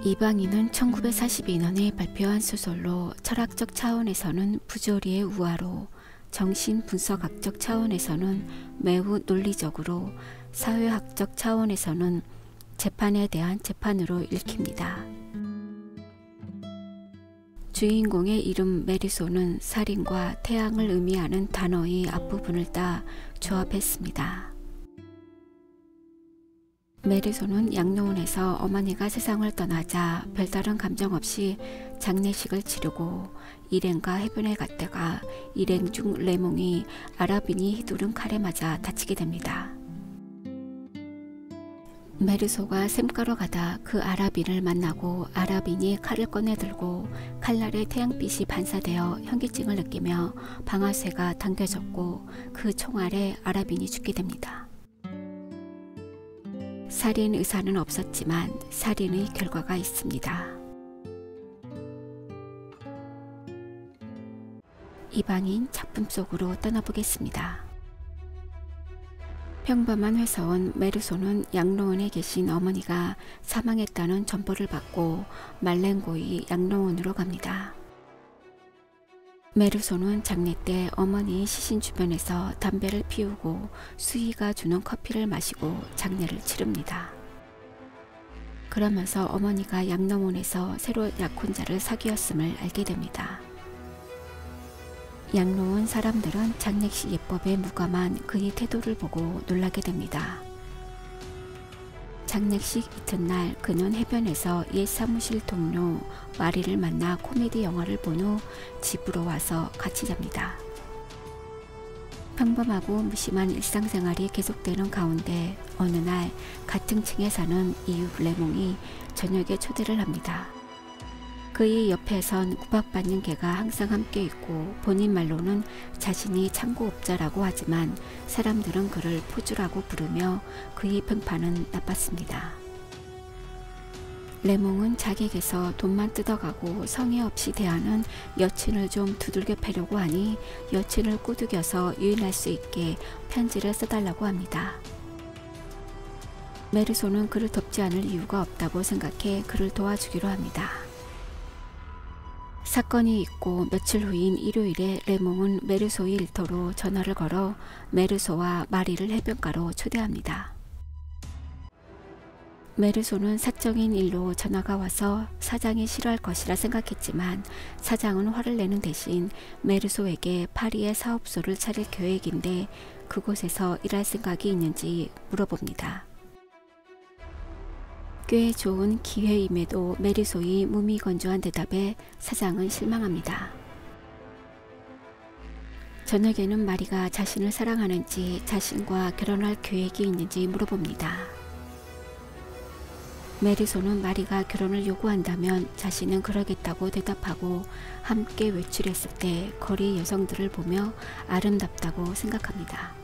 이방인은 1942년에 발표한 소설로 철학적 차원에서는 부조리의 우화로, 정신분석학적 차원에서는 매우 논리적으로, 사회학적 차원에서는 재판에 대한 재판으로 읽힙니다. 주인공의 이름 메르소는 살인과 태양을 의미하는 단어의 앞부분을 따 조합했습니다. 메르소는 양로원에서 어머니가 세상을 떠나자 별다른 감정 없이 장례식을 치르고 일행과 해변에 갔다가 일행 중 레몽이 아랍인이 휘두른 칼에 맞아 다치게 됩니다. 메르소가 샘가로 가다 그 아랍인을 만나고 아랍인이 칼을 꺼내 들고 칼날에 태양빛이 반사되어 현기증을 느끼며 방아쇠가 당겨졌고 그 총알에 아랍인이 죽게 됩니다. 살인 의사는 없었지만 살인의 결과가 있습니다. 이방인 작품 속으로 떠나보겠습니다. 평범한 회사원 메르소는 양로원에 계신 어머니가 사망했다는 전보를 받고 말랭고의 양로원으로 갑니다. 메르소는 장례 때 어머니의 시신 주변에서 담배를 피우고 수희가 주는 커피를 마시고 장례를 치릅니다. 그러면서 어머니가 양로원에서 새로 약혼자를 사귀었음을 알게 됩니다. 양로원 사람들은 장례식 예법에 무감한 그의 태도를 보고 놀라게 됩니다. 장례식 이튿날 그는 해변에서 옛 사무실 동료 마리를 만나 코미디 영화를 본 후 집으로 와서 같이 잡니다. 평범하고 무심한 일상생활이 계속되는 가운데 어느 날 같은 층에 사는 이웃 레몽이 저녁에 초대를 합니다. 그의 옆에 선 구박받는 개가 항상 함께 있고 본인 말로는 자신이 창고업자라고 하지만 사람들은 그를 포주라고 부르며 그의 평판은 나빴습니다. 레몽은 자객에서 돈만 뜯어가고 성의 없이 대하는 여친을 좀 두들겨 패려고 하니 여친을 꼬드겨서 유인할 수 있게 편지를 써달라고 합니다. 메르소는 그를 돕지 않을 이유가 없다고 생각해 그를 도와주기로 합니다. 사건이 있고 며칠 후인 일요일에 레몽은 메르소의 일터로 전화를 걸어 메르소와 마리를 해변가로 초대합니다. 메르소는 사적인 일로 전화가 와서 사장이 싫어할 것이라 생각했지만 사장은 화를 내는 대신 메르소에게 파리에 사업소를 차릴 계획인데 그곳에서 일할 생각이 있는지 물어봅니다. 꽤 좋은 기회임에도 메르소의 무미건조한 대답에 사장은 실망합니다. 저녁에는 마리가 자신을 사랑하는지 자신과 결혼할 계획이 있는지 물어봅니다. 메르소는 마리가 결혼을 요구한다면 자신은 그러겠다고 대답하고 함께 외출했을 때 거리 여성들을 보며 아름답다고 생각합니다.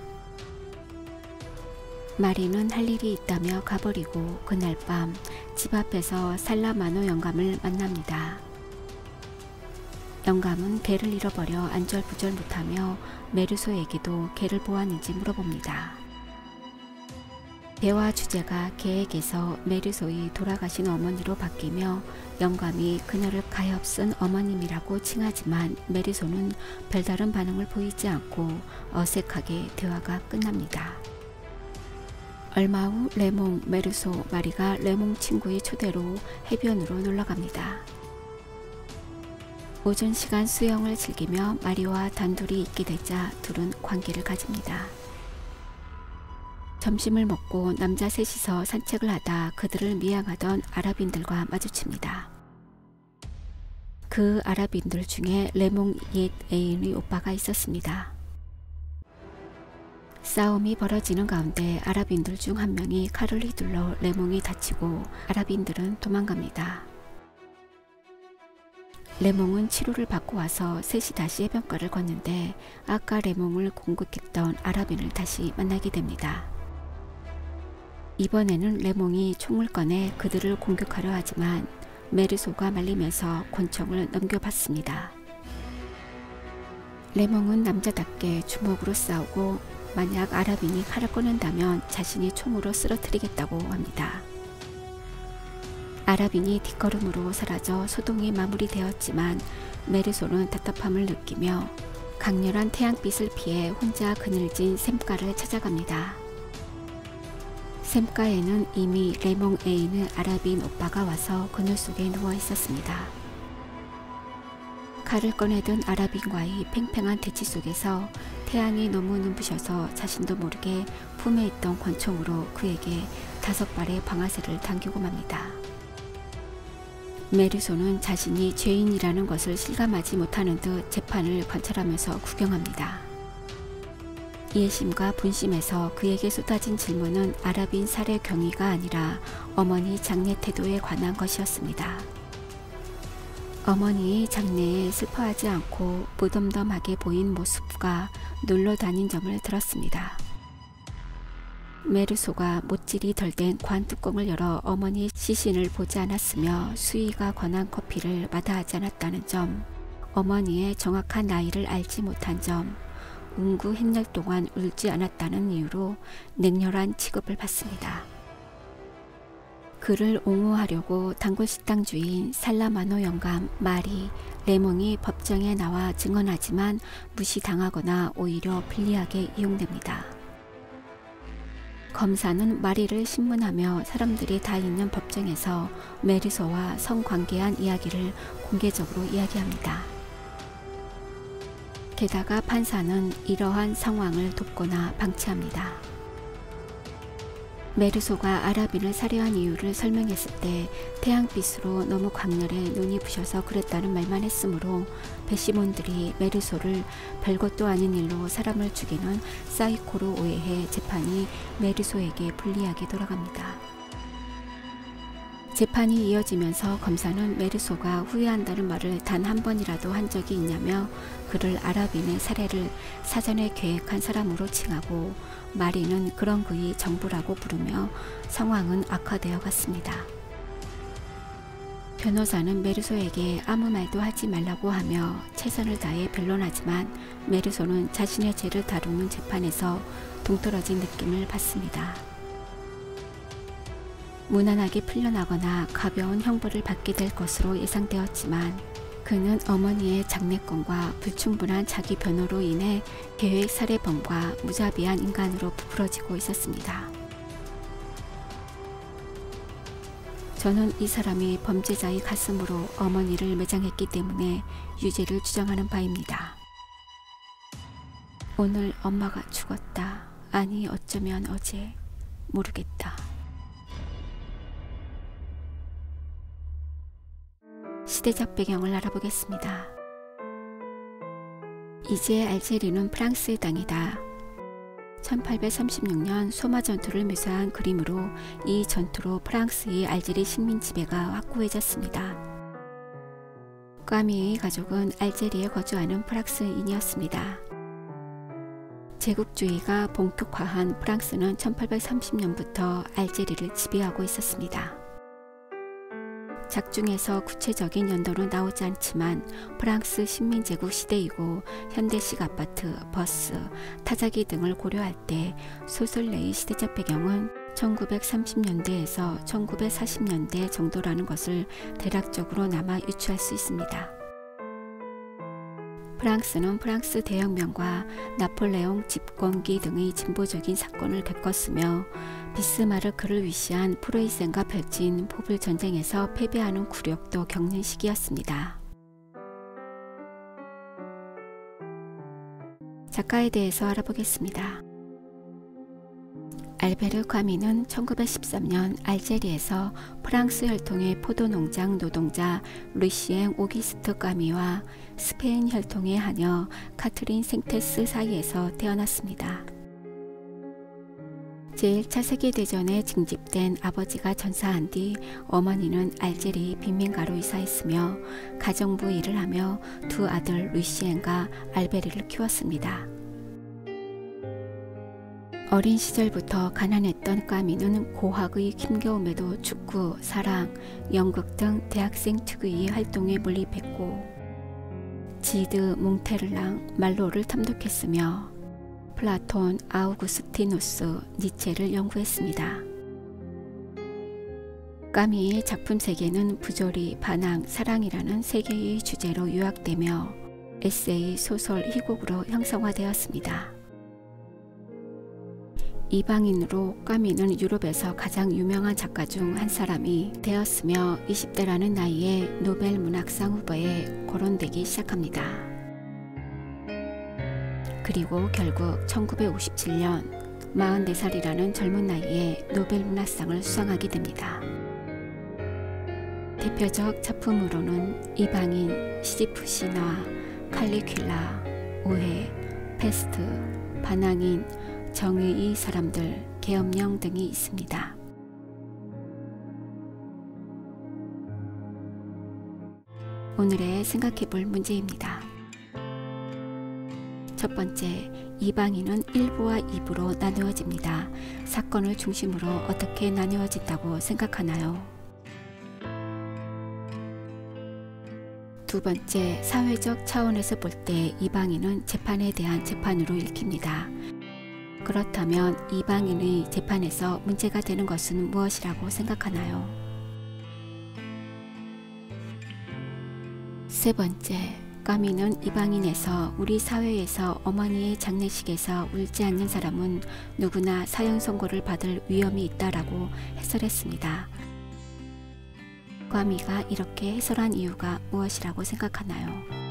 마리는 할 일이 있다며 가버리고 그날 밤 집 앞에서 살라마노 영감을 만납니다. 영감은 개를 잃어버려 안절부절 못하며 메르소에게도 개를 보았는지 물어봅니다. 대화 주제가 개에게서 메르소의 돌아가신 어머니로 바뀌며 영감이 그녀를 가엾은 어머님이라고 칭하지만 메르소는 별다른 반응을 보이지 않고 어색하게 대화가 끝납니다. 얼마 후 레몽, 메르소, 마리가 레몽 친구의 초대로 해변으로 놀러갑니다. 오전 시간 수영을 즐기며 마리와 단둘이 있게 되자 둘은 관계를 가집니다. 점심을 먹고 남자 셋이서 산책을 하다 그들을 미행하던 아랍인들과 마주칩니다. 그 아랍인들 중에 레몽 옛 애인의 오빠가 있었습니다. 싸움이 벌어지는 가운데 아랍인들 중 한 명이 칼을 휘둘러 레몽이 다치고 아랍인들은 도망갑니다. 레몽은 치료를 받고 와서 셋이 다시 해변가를 걷는데 아까 레몽을 공격했던 아랍인을 다시 만나게 됩니다. 이번에는 레몽이 총을 꺼내 그들을 공격하려 하지만 메르소가 말리면서 권총을 넘겨받습니다. 레몽은 남자답게 주먹으로 싸우고 만약 아랍인이 칼을 꺼낸다면 자신이 총으로 쓰러뜨리겠다고 합니다. 아라빈이 뒷걸음으로 사라져 소동이 마무리되었지만 메르소는 답답함을 느끼며 강렬한 태양빛을 피해 혼자 그늘진 샘가를 찾아갑니다. 샘가에는 이미 레몽 에이느 아라빈 오빠가 와서 그늘 속에 누워 있었습니다. 칼을 꺼내든 아라빈과의 팽팽한 대치 속에서 태양이 너무 눈부셔서 자신도 모르게 품에 있던 권총으로 그에게 5발의 방아쇠를 당기고 맙니다. 메르소는 자신이 죄인이라는 것을 실감하지 못하는 듯 재판을 관찰하면서 구경합니다. 예심과 분심에서 그에게 쏟아진 질문은 아라빈 살해 경위가 아니라 어머니 장례 태도에 관한 것이었습니다. 어머니의 장례에 슬퍼하지 않고 무덤덤하게 보인 모습과 놀러 다닌 점을 들었습니다. 메르소가 못질이 덜 된 관 뚜껑을 열어 어머니의 시신을 보지 않았으며 수의가 권한 커피를 마다하지 않았다는 점, 어머니의 정확한 나이를 알지 못한 점, 운구 행렬 동안 울지 않았다는 이유로 냉혈한 취급을 받습니다. 그를 옹호하려고 단골식당 주인 살라마노 영감 마리 레몽이 법정에 나와 증언하지만 무시당하거나 오히려 불리하게 이용됩니다. 검사는 마리를 신문하며 사람들이 다 있는 법정에서 메르소와 성관계한 이야기를 공개적으로 이야기합니다. 게다가 판사는 이러한 상황을 돕거나 방치합니다. 메르소가 아라빈을 살해한 이유를 설명했을 때 태양빛으로 너무 강렬해 눈이 부셔서 그랬다는 말만 했으므로 배심원들이 메르소를 별것도 아닌 일로 사람을 죽이는 사이코로 오해해 재판이 메르소에게 불리하게 돌아갑니다. 재판이 이어지면서 검사는 메르소가 후회한다는 말을 단 한 번이라도 한 적이 있냐며 그를 아라빈의 살해를 사전에 계획한 사람으로 칭하고 마리는 그런 그의 정부라고 부르며 상황은 악화되어 갔습니다. 변호사는 메르소에게 아무 말도 하지 말라고 하며 최선을 다해 변론하지만 메르소는 자신의 죄를 다루는 재판에서 동떨어진 느낌을 받습니다. 무난하게 풀려나거나 가벼운 형벌을 받게 될 것으로 예상되었지만 그는 어머니의 장례권과 불충분한 자기 변호로 인해 계획 살해범과 무자비한 인간으로 부풀어지고 있었습니다. 저는 이 사람이 범죄자의 가슴으로 어머니를 매장했기 때문에 유죄를 주장하는 바입니다. 오늘 엄마가 죽었다. 아니 어쩌면 어제. 모르겠다. 시대적 배경을 알아보겠습니다. 이제 알제리는 프랑스의 땅이다. 1836년 소마 전투를 묘사한 그림으로 이 전투로 프랑스의 알제리 식민 지배가 확고해졌습니다. 까미의 가족은 알제리에 거주하는 프랑스인이었습니다. 제국주의가 본격화한 프랑스는 1830년부터 알제리를 지배하고 있었습니다. 작중에서 구체적인 연도는 나오지 않지만 프랑스 식민제국 시대이고 현대식 아파트, 버스, 타자기 등을 고려할 때 소설 내의 시대적 배경은 1930년대에서 1940년대 정도라는 것을 대략적으로 남아 유추할 수 있습니다. 프랑스는 프랑스 대혁명과 나폴레옹 집권기 등의 진보적인 사건을 겪었으며 비스마르크를 위시한 프로이센과 펼친 포블 전쟁에서 패배하는 굴욕도 겪는 시기였습니다. 작가에 대해서 알아보겠습니다. 알베르 까미는 1913년 알제리에서 프랑스 혈통의 포도농장 노동자 루시엥 오기스트 까미와 스페인 혈통의 하녀 카트린 생테스 사이에서 태어났습니다. 제1차 세계대전에 징집된 아버지가 전사한 뒤 어머니는 알제리 빈민가로 이사했으며 가정부 일을 하며 두 아들 루시엔과 알베르를 키웠습니다. 어린 시절부터 가난했던 까미는 고학의 힘겨움에도 축구, 사랑, 연극 등 대학생 특유의 활동에 몰입했고 지드, 몽테르랑, 말로를 탐독했으며 플라톤, 아우구스티누스, 니체를 연구했습니다. 까미의 작품 세계는 부조리, 반항, 사랑이라는 세 개의 주제로 요약되며 에세이, 소설, 희곡으로 형성화되었습니다. 이방인으로 까미는 유럽에서 가장 유명한 작가 중 한 사람이 되었으며 20대라는 나이에 노벨 문학상 후보에 거론되기 시작합니다. 그리고 결국 1957년 44살이라는 젊은 나이에 노벨 문학상을 수상하게 됩니다. 대표적 작품으로는 이방인, 시지프 신화, 칼리큘라, 오해, 페스트, 반항인, 정의의 사람들, 계엄령 등이 있습니다. 오늘의 생각해볼 문제입니다. 첫 번째, 이방인은 1부와 2부로 나누어집니다. 사건을 중심으로 어떻게 나누어진다고 생각하나요? 두 번째, 사회적 차원에서 볼 때 이방인은 재판에 대한 재판으로 읽힙니다. 그렇다면 이방인의 재판에서 문제가 되는 것은 무엇이라고 생각하나요? 세 번째, 까미는 이방인에서 우리 사회에서 어머니의 장례식에서 울지 않는 사람은 누구나 사형 선고를 받을 위험이 있다라고 해설했습니다. 까미가 이렇게 해설한 이유가 무엇이라고 생각하나요?